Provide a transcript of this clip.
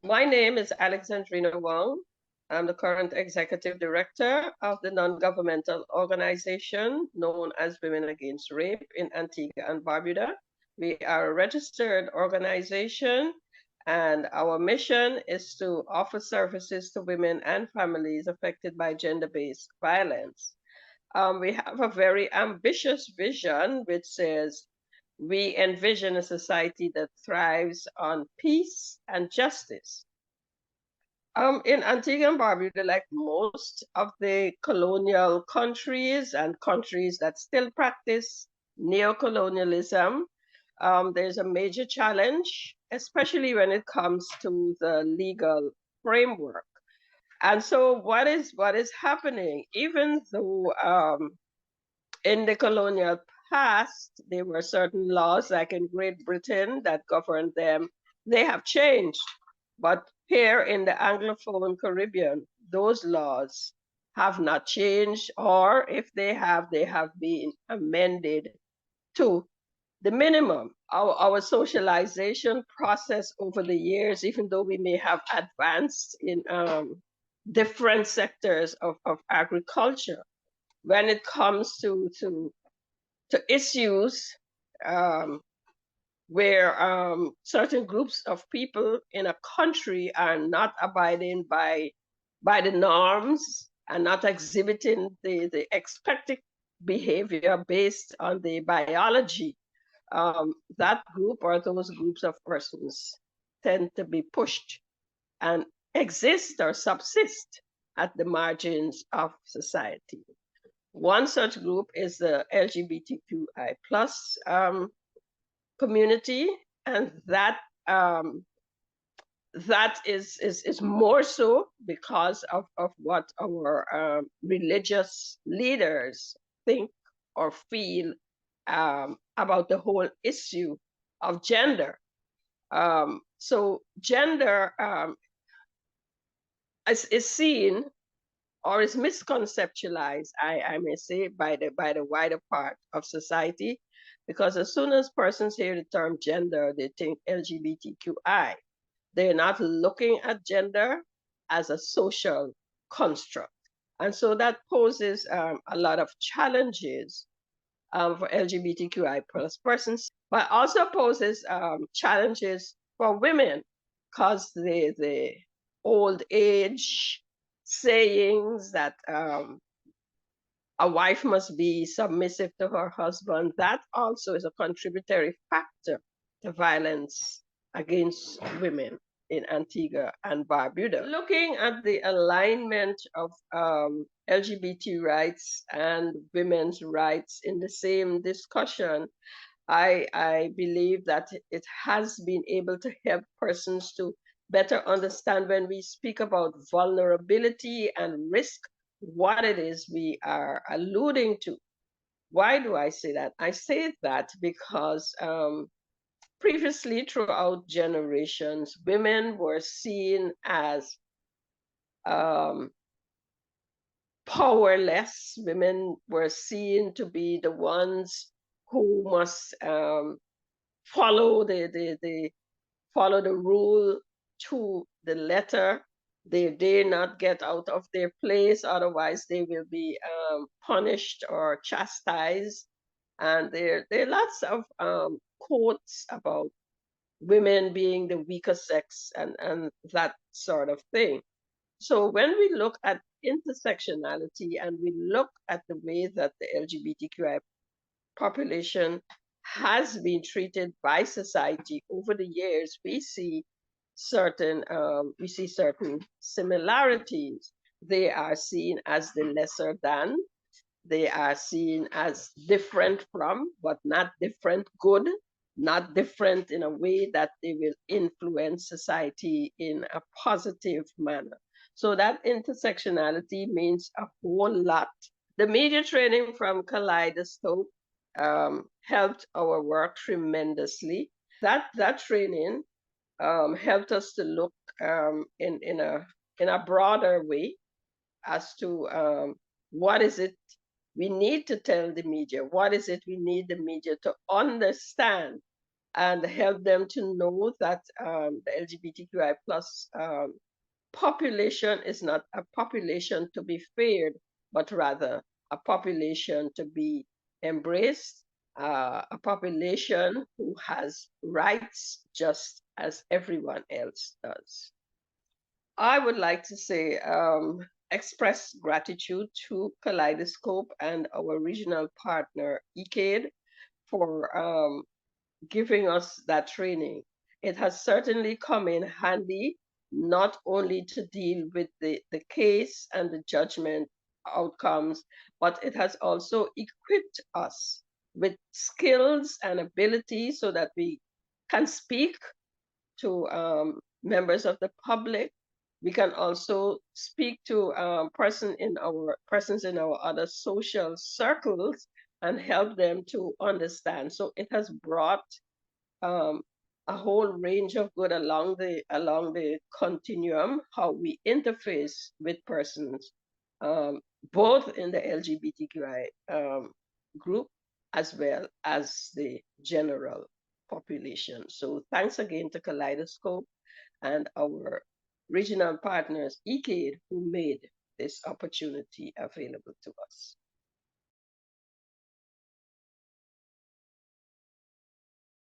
My name is Alexandrina Wong. I'm the current executive director of the non-governmental organization known as Women Against Rape in Antigua and Barbuda. We are a registered organization, and our mission is to offer services to women and families affected by gender-based violence. We have a very ambitious vision which says we envision a society that thrives on peace and justice. In Antigua and Barbuda, like most of the colonial countries and countries that still practice neocolonialism, there's a major challenge, especially when it comes to the legal framework. And so what is happening, even though in the colonial past, there were certain laws, like in Great Britain, that governed them. They have changed. But here in the Anglophone Caribbean, those laws have not changed, or if they have been amended to the minimum. Our socialization process over the years, even though we may have advanced in different sectors of agriculture, when it comes to issues um, where certain groups of people in a country are not abiding by the norms and not exhibiting the expected behavior based on the biology, that group or those groups of persons tend to be pushed and exist or subsist at the margins of society. One such group is the LGBTQI plus community, and that is more so because of what our religious leaders think or feel about the whole issue of gender. So gender is seen or is misconceptualized, I may say, by the wider part of society, because as soon as persons hear the term gender, they think LGBTQI. They're not looking at gender as a social construct. And so that poses a lot of challenges for LGBTQI plus persons, but also poses challenges for women because the old age sayings that a wife must be submissive to her husband, that also is a contributory factor to violence against women in Antigua and Barbuda. Looking at the alignment of LGBT rights and women's rights in the same discussion, I believe that it has been able to help persons to better understand when we speak about vulnerability and risk, what it is we are alluding to. Why do I say that? I say that because previously, throughout generations, women were seen as um, powerless. Women were seen to be the ones who must follow follow the rule to the letter. They dare not get out of their place, otherwise they will be punished or chastised. And there are lots of quotes about women being the weaker sex and that sort of thing. So when we look at intersectionality and we look at the way that the LGBTQI population has been treated by society over the years, we see certain similarities. They are seen as the lesser than. They are seen as different from, but not different good, not different in a way that they will influence society in a positive manner. So that intersectionality means a whole lot. The media training from Kaleidoscope helped our work tremendously. That training helped us to look in a broader way as to what is it we need to tell the media, what is it we need the media to understand and help them to know that the LGBTQI plus population is not a population to be feared, but rather a population to be embraced, a population who has rights just as everyone else does. I would like to say, express gratitude to Kaleidoscope and our regional partner, ECADE, for giving us that training. It has certainly come in handy, not only to deal with the case and the judgment outcomes, but it has also equipped us with skills and abilities so that we can speak to members of the public. We can also speak to persons in our other social circles and help them to understand. So it has brought um, a whole range of good along the continuum, how we interface with persons, both in the LGBTQI group as well as the general population. So thanks again to Kaleidoscope and our regional partners, ECADE, who made this opportunity available to us.